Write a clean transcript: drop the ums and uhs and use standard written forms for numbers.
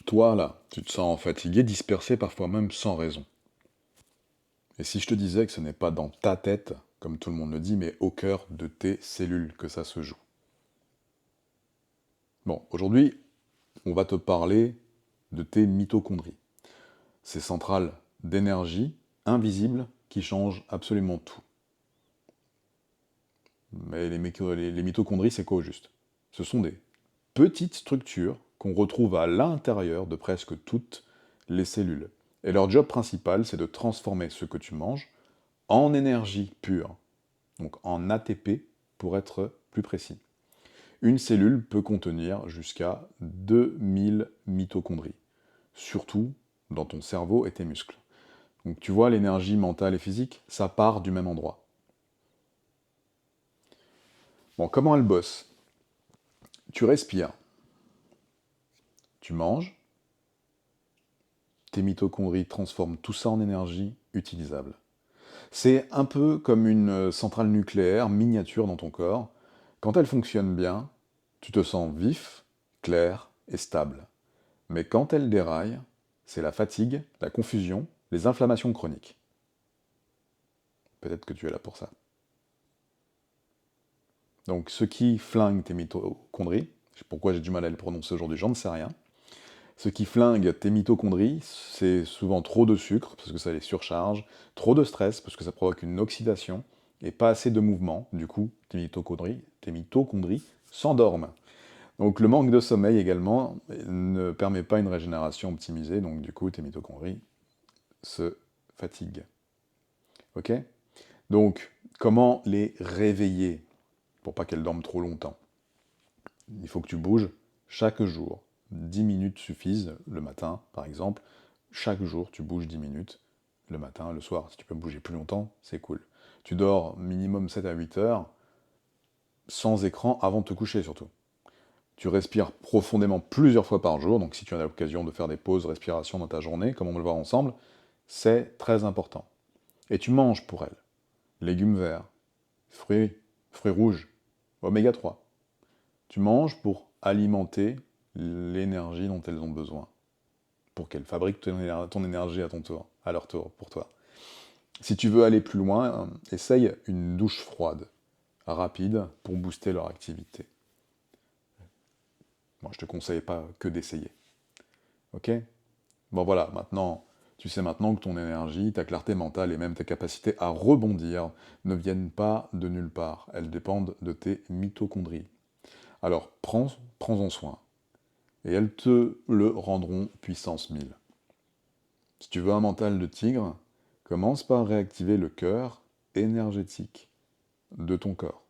Toi, là, tu te sens fatigué, dispersé, parfois même sans raison. Et si je te disais que ce n'est pas dans ta tête, comme tout le monde le dit, mais au cœur de tes cellules que ça se joue. Bon, aujourd'hui, on va te parler de tes mitochondries. Ces centrales d'énergie invisibles qui changent absolument tout. Mais les mitochondries, c'est quoi au juste? Ce sont des petites structures qu'on retrouve à l'intérieur de presque toutes les cellules. Et leur job principal, c'est de transformer ce que tu manges en énergie pure, donc en ATP pour être plus précis. Une cellule peut contenir jusqu'à 2000 mitochondries, surtout dans ton cerveau et tes muscles. Donc tu vois, l'énergie mentale et physique, ça part du même endroit. Bon, comment elle bosse? Tu respires, tu manges, tes mitochondries transforment tout ça en énergie utilisable. C'est un peu comme une centrale nucléaire miniature dans ton corps. Quand elle fonctionne bien, tu te sens vif, clair et stable. Mais quand elle déraille, c'est la fatigue, la confusion, les inflammations chroniques. Peut-être que tu es là pour ça. Donc ce qui flingue tes mitochondries, pourquoi j'ai du mal à le prononcer aujourd'hui, j'en ne sais rien. Ce qui flingue tes mitochondries, c'est souvent trop de sucre, parce que ça les surcharge, trop de stress, parce que ça provoque une oxydation, et pas assez de mouvement, du coup, tes mitochondries s'endorment. Donc le manque de sommeil également ne permet pas une régénération optimisée, donc du coup tes mitochondries se fatiguent. Ok? Donc comment les réveiller pour pas qu'elles dorment trop longtemps? Il faut que tu bouges chaque jour. 10 minutes suffisent le matin, par exemple. Chaque jour, tu bouges 10 minutes, le matin, le soir. Si tu peux bouger plus longtemps, c'est cool. Tu dors minimum 7 à 8 heures, sans écran, avant de te coucher surtout. Tu respires profondément plusieurs fois par jour, donc si tu as l'occasion de faire des pauses respiration dans ta journée, comme on va le voir ensemble, c'est très important. Et tu manges pour elles. Légumes verts, fruits, fruits rouges, oméga 3. Tu manges pour alimenter l'énergie dont elles ont besoin, pour qu'elles fabriquent ton énergie à ton tour, à leur tour, pour toi. Si tu veux aller plus loin, essaye une douche froide, rapide, pour booster leur activité. Moi, je te conseille pas que d'essayer. Ok? Bon voilà, maintenant, tu sais maintenant que ton énergie, ta clarté mentale et même ta capacité à rebondir ne viennent pas de nulle part. Elles dépendent de tes mitochondries. Alors, prends-en soin. Et elles te le rendront puissance 1000. Si tu veux un mental de tigre, commence par réactiver le cœur énergétique de ton corps.